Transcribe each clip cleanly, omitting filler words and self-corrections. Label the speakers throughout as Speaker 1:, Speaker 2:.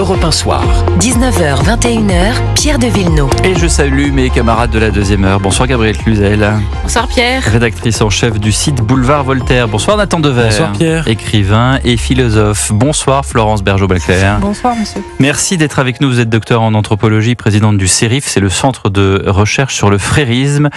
Speaker 1: Europe 1 Soir.
Speaker 2: 19h, 21h, Pierre de Villeneuve.
Speaker 3: Et je salue mes camarades de la deuxième heure. Bonsoir Gabrielle Cluzel.
Speaker 4: Bonsoir Pierre.
Speaker 3: Rédactrice en chef du site Boulevard Voltaire. Bonsoir Nathan Dever.
Speaker 5: Bonsoir Pierre.
Speaker 3: Écrivain et philosophe. Bonsoir Florence Bergeau-Baclair.
Speaker 4: Bonsoir monsieur.
Speaker 3: Merci d'être avec nous. Vous êtes docteur en anthropologie, présidente du CERIF. C'est le centre de recherche sur le frérisme.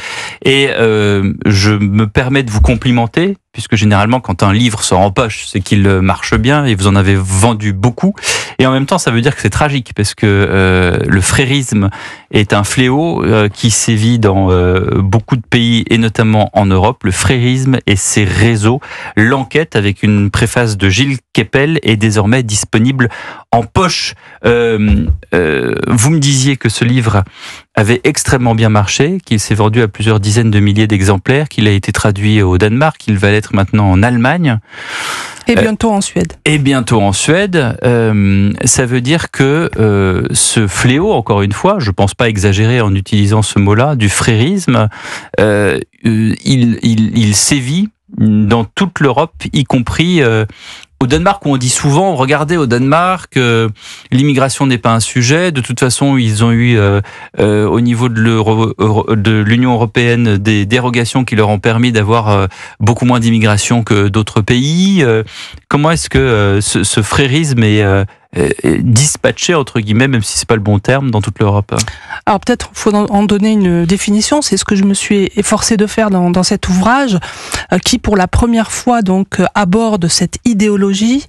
Speaker 3: Et je me permets de vous complimenter, puisque généralement, quand un livre sort en poche, c'est qu'il marche bien et vous en avez vendu beaucoup. Et en même temps, ça veut dire que c'est tragique, parce que le frérisme est un fléau qui sévit dans beaucoup de pays, et notamment en Europe. Le frérisme et ses réseaux. L'enquête, avec une préface de Gilles Kepel, est désormais disponible en poche. Vous me disiez que ce livre avait extrêmement bien marché, qu'il s'est vendu à plusieurs dizaines de milliers d'exemplaires, qu'il a été traduit au Danemark, qu'il va l'être maintenant en Allemagne.
Speaker 4: Et bientôt en Suède.
Speaker 3: Et bientôt en Suède. Ça veut dire que ce fléau, encore une fois, je pense pas exagérer en utilisant ce mot-là, du frérisme, il sévit dans toute l'Europe, y compris au Danemark, où on dit souvent, regardez, au Danemark, l'immigration n'est pas un sujet. De toute façon, ils ont eu, au niveau de l'Union européenne, des dérogations qui leur ont permis d'avoir beaucoup moins d'immigration que d'autres pays. Comment est-ce que ce frérisme est dispatché, entre guillemets, même si c'est pas le bon terme, dans toute l'Europe?
Speaker 4: Alors peut-être faut en donner une définition. C'est ce que je me suis efforcée de faire dans cet ouvrage, qui pour la première fois donc aborde cette idéologie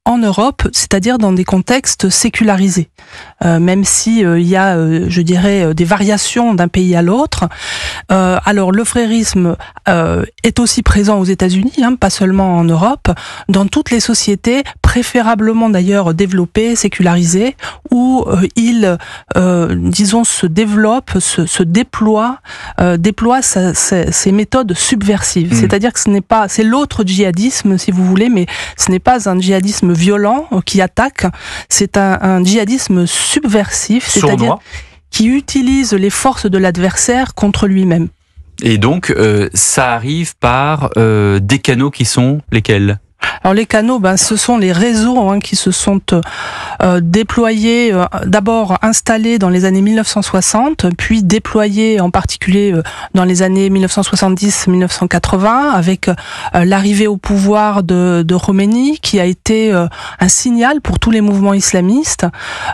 Speaker 4: en Europe, c'est-à-dire dans des contextes sécularisés. Même si il y a, je dirais, des variations d'un pays à l'autre. Alors le frérisme est aussi présent aux États-Unis, pas seulement en Europe, dans toutes les sociétés, préférablement d'ailleurs développées, sécularisées, où il, disons, se développe, se déploie ces méthodes subversives. C'est-à-dire que c'est l'autre djihadisme, si vous voulez, mais ce n'est pas un djihadisme violent qui attaque, c'est un djihadisme subversif, c'est-à-dire qui utilise les forces de l'adversaire contre lui-même.
Speaker 3: Et donc, ça arrive par des canaux qui sont lesquels ?
Speaker 4: Alors les canaux, ce sont les réseaux qui se sont déployés, d'abord installés dans les années 1960, puis déployés en particulier dans les années 1970-1980, avec l'arrivée au pouvoir de Khomeini, qui a été un signal pour tous les mouvements islamistes,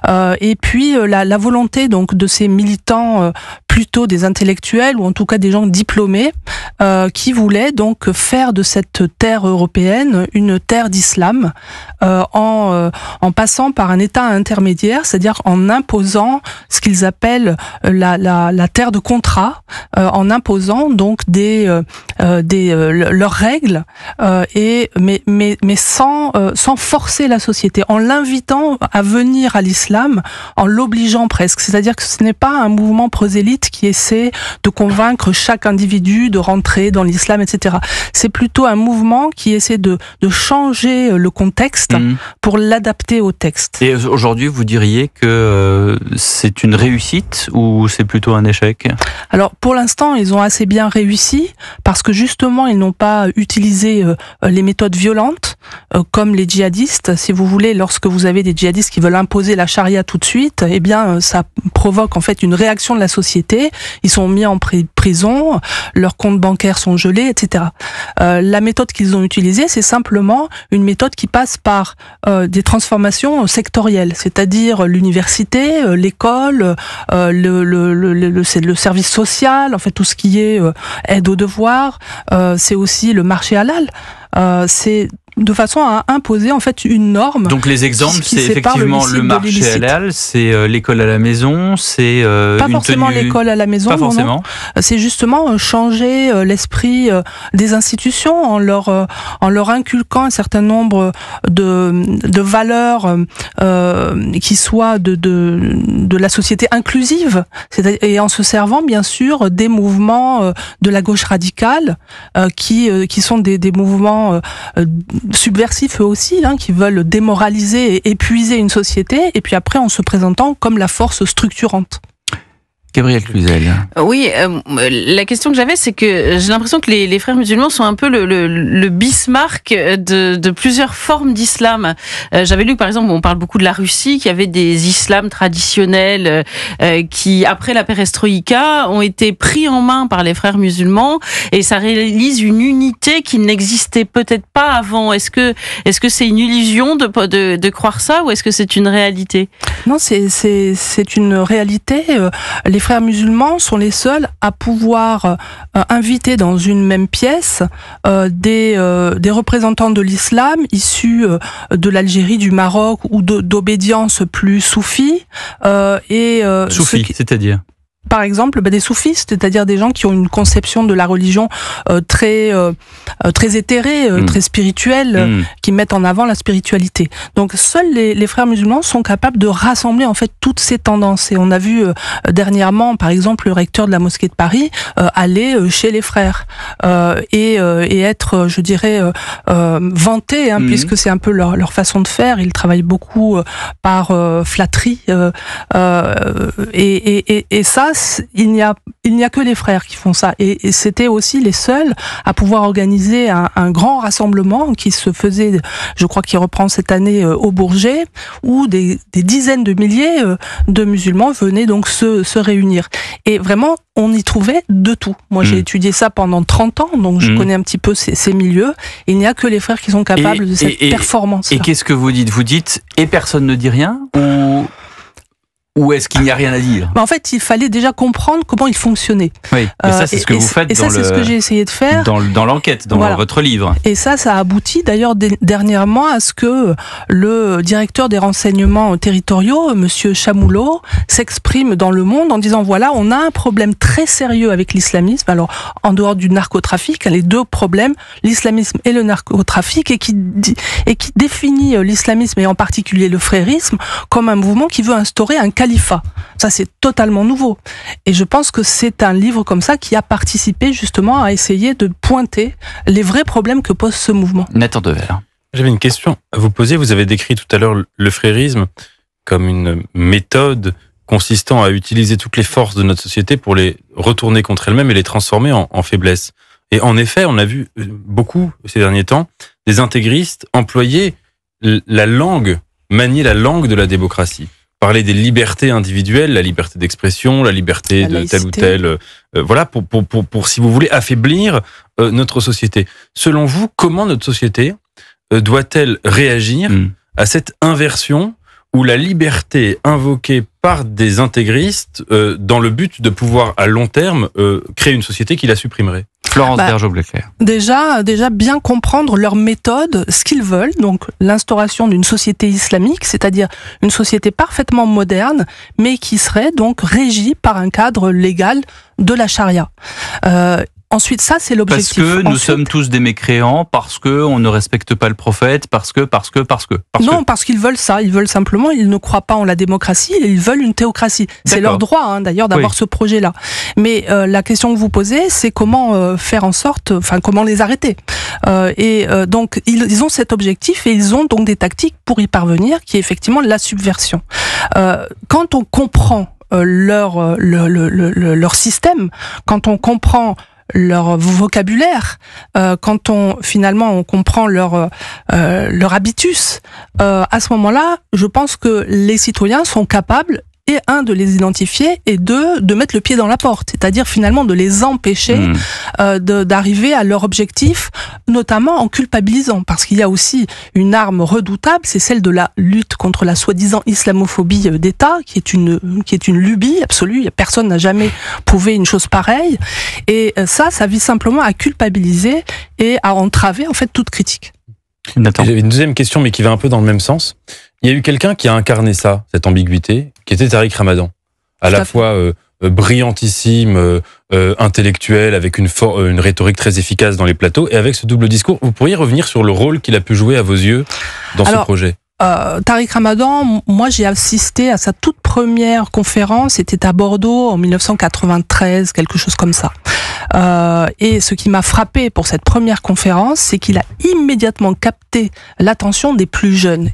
Speaker 4: et puis la volonté donc de ces militants, plutôt des intellectuels ou en tout cas des gens diplômés, qui voulaient donc faire de cette terre européenne une terre d'islam, en passant par un état intermédiaire, c'est-à-dire en imposant ce qu'ils appellent la terre de contrat, en imposant donc leurs règles, mais sans forcer la société, en l'invitant à venir à l'islam, en l'obligeant presque. C'est-à-dire que ce n'est pas un mouvement prosélyte qui essaie de convaincre chaque individu de rentrer dans l'islam, etc. C'est plutôt un mouvement qui essaie de changer le contexte pour l'adapter au texte.
Speaker 3: Et aujourd'hui, vous diriez que c'est une réussite ou c'est plutôt un échec ?
Speaker 4: Alors, pour l'instant, ils ont assez bien réussi parce que justement, ils n'ont pas utilisé les méthodes violentes comme les djihadistes. Si vous voulez, lorsque vous avez des djihadistes qui veulent imposer la charia tout de suite, eh bien, ça provoque en fait une réaction de la société. Ils sont mis en prison, leurs comptes bancaires sont gelés, etc. La méthode qu'ils ont utilisée, c'est simplement une méthode qui passe par des transformations sectorielles, c'est-à-dire l'université, l'école, le service social, en fait tout ce qui est aide aux devoirs, c'est aussi le marché halal. C'est de façon à imposer en fait une norme.
Speaker 3: Donc les exemples, c'est effectivement le marché halal, c'est l'école à la maison, c'est
Speaker 4: pas forcément l'école à la maison.
Speaker 3: Pas forcément.
Speaker 4: Non. C'est justement changer l'esprit des institutions en leur inculquant un certain nombre de valeurs qui soient de la société inclusive, et en se servant bien sûr des mouvements de la gauche radicale qui sont des mouvements subversifs eux aussi, qui veulent démoraliser et épuiser une société, et puis après en se présentant comme la force structurante.
Speaker 3: Gabrielle Cluzel.
Speaker 1: Oui, la question que j'avais, c'est que j'ai l'impression que les frères musulmans sont un peu le Bismarck de plusieurs formes d'islam. J'avais lu, par exemple, on parle beaucoup de la Russie, qui avait des islams traditionnels qui, après la perestroïka, ont été pris en main par les frères musulmans, et ça réalise une unité qui n'existait peut-être pas avant. Est-ce que c'est une illusion de croire ça, ou est-ce que c'est une réalité?
Speaker 4: Non, c'est une réalité. Les frères musulmans sont les seuls à pouvoir inviter dans une même pièce des représentants de l'islam issus de l'Algérie, du Maroc, ou d'obédience plus soufis.
Speaker 3: Soufis, c'est-à-dire?
Speaker 4: Par exemple, des soufistes, c'est-à-dire des gens qui ont une conception de la religion très éthérée, très spirituelle, qui mettent en avant la spiritualité. Donc seuls les frères musulmans sont capables de rassembler en fait toutes ces tendances. Et on a vu dernièrement, par exemple, le recteur de la mosquée de Paris aller chez les frères et être, je dirais, vanté, puisque c'est un peu leur façon de faire. Ils travaillent beaucoup par flatterie et ça, il n'y a que les frères qui font ça, et c'était aussi les seuls à pouvoir organiser un grand rassemblement qui se faisait, je crois qu'il reprend cette année au Bourget, où des dizaines de milliers de musulmans venaient donc se réunir, et vraiment on y trouvait de tout. Moi j'ai étudié ça pendant 30 ans, donc je connais un petit peu ces milieux. Il n'y a que les frères qui sont capables de cette performance.
Speaker 3: Et qu'est-ce que vous dites? Vous dites et personne ne dit rien, ou est-ce qu'il n'y a rien à dire?
Speaker 4: En fait, il fallait déjà comprendre comment il fonctionnait.
Speaker 3: Oui, et ça, c'est ce que vous faites
Speaker 4: c'est ce que j'ai essayé de faire.
Speaker 3: Dans l'enquête, dans votre livre.
Speaker 4: Et ça a abouti d'ailleurs dernièrement à ce que le directeur des renseignements territoriaux, Monsieur Chamoulot, s'exprime dans Le Monde en disant voilà, on a un problème très sérieux avec l'islamisme. Alors, en dehors du narcotrafic, les deux problèmes, l'islamisme et le narcotrafic, et qui définit l'islamisme, et en particulier le frérisme, comme un mouvement qui veut instaurer un califat. Ça, c'est totalement nouveau. Et je pense que c'est un livre comme ça qui a participé justement à essayer de pointer les vrais problèmes que pose ce mouvement.
Speaker 3: Nathan Dever.
Speaker 5: J'avais une question à vous poser. Vous avez décrit tout à l'heure le frérisme comme une méthode consistant à utiliser toutes les forces de notre société pour les retourner contre elles-mêmes et les transformer en faiblesse. Et en effet, on a vu beaucoup ces derniers temps des intégristes employer la langue, manier la langue de la démocratie. Parler des libertés individuelles, la liberté d'expression, la liberté de tel ou tel, voilà, pour si vous voulez affaiblir notre société. Selon vous, comment notre société doit-elle réagir à cette inversion où la liberté est invoquée par des intégristes dans le but de pouvoir à long terme créer une société qui la supprimerait?
Speaker 3: Florence Bergeau-Bleclerc.
Speaker 4: Déjà bien comprendre leur méthode, ce qu'ils veulent, donc l'instauration d'une société islamique, c'est-à-dire une société parfaitement moderne, mais qui serait donc régie par un cadre légal de la charia. Ensuite, ça, c'est l'objectif.
Speaker 3: Parce que nous sommes tous des mécréants, parce que on ne respecte pas le prophète, parce que.
Speaker 4: Non, parce qu'ils veulent ça. Ils veulent simplement, ils ne croient pas en la démocratie, ils veulent une théocratie. C'est leur droit, d'ailleurs, d'avoir ce projet-là. Mais la question que vous posez, c'est comment faire en sorte, comment les arrêter. Donc, ils ont cet objectif, et ils ont donc des tactiques pour y parvenir, qui est effectivement la subversion. Quand on comprend leur système, quand on comprend leur vocabulaire, quand on comprend leur habitus, à ce moment-là, je pense que les citoyens sont capables, et de les identifier, et de mettre le pied dans la porte, c'est-à-dire finalement de les empêcher d'arriver à leur objectif, notamment en culpabilisant, parce qu'il y a aussi une arme redoutable, c'est celle de la lutte contre la soi-disant islamophobie d'État, qui est une lubie absolue. Personne n'a jamais prouvé une chose pareille, et ça vise simplement à culpabiliser et à entraver en fait toute critique.
Speaker 5: J'avais une deuxième question, mais qui va un peu dans le même sens. Il y a eu quelqu'un qui a incarné ça, cette ambiguïté, qui était Tariq Ramadan. À la fois brillantissime, intellectuel, avec une rhétorique très efficace dans les plateaux, et avec ce double discours. Vous pourriez revenir sur le rôle qu'il a pu jouer à vos yeux dans ce projet?
Speaker 4: Tariq Ramadan, moi j'ai assisté à sa toute première conférence, c'était à Bordeaux en 1993, quelque chose comme ça. Et ce qui m'a frappé pour cette première conférence, c'est qu'il a immédiatement capté l'attention des plus jeunes,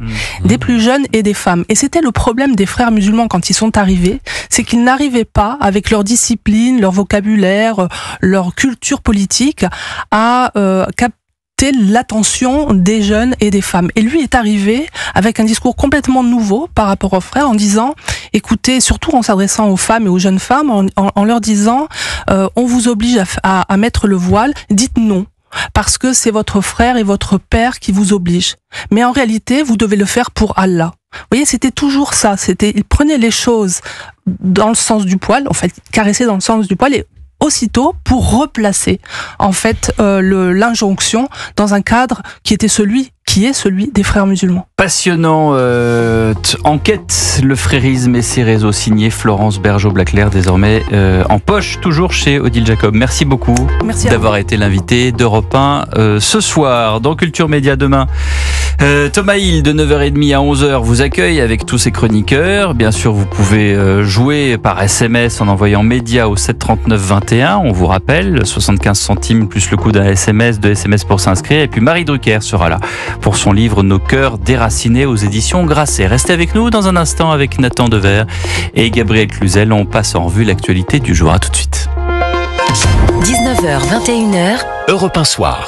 Speaker 4: et des femmes. Et c'était le problème des frères musulmans quand ils sont arrivés, c'est qu'ils n'arrivaient pas, avec leur discipline, leur vocabulaire, leur culture politique, à capter l'attention des jeunes et des femmes. Et lui est arrivé avec un discours complètement nouveau par rapport aux frères, en disant, écoutez, surtout en s'adressant aux femmes et aux jeunes femmes, en leur disant, on vous oblige à mettre le voile, dites non. Parce que c'est votre frère et votre père qui vous obligent. Mais en réalité, vous devez le faire pour Allah. Vous voyez, c'était toujours ça. Il prenait les choses dans le sens du poil, en fait, caressait dans le sens du poil, et aussitôt pour replacer en fait l'injonction dans un cadre qui est celui des frères musulmans.
Speaker 3: Passionnant enquête, le frérisme et ses réseaux, signé Florence Bergeau-Blaclair, désormais en poche, toujours chez Odile Jacob. Merci beaucoup d'avoir été l'invité d'Europe 1 ce soir. Dans Culture Média demain, Thomas Hill de 9h30 à 11h vous accueille avec tous ses chroniqueurs. Bien sûr, vous pouvez jouer par SMS en envoyant média au 739 21. On vous rappelle, 75 centimes plus le coût d'un SMS, 2 SMS pour s'inscrire. Et puis Marie Drucker sera là pour son livre Nos cœurs déracinés aux éditions Grasset. Restez avec nous dans un instant avec Nathan Dever et Gabriel Cluzel. On passe en revue l'actualité du jour. À tout de suite.
Speaker 2: 19h, 21h.
Speaker 6: Europe 1 Soir.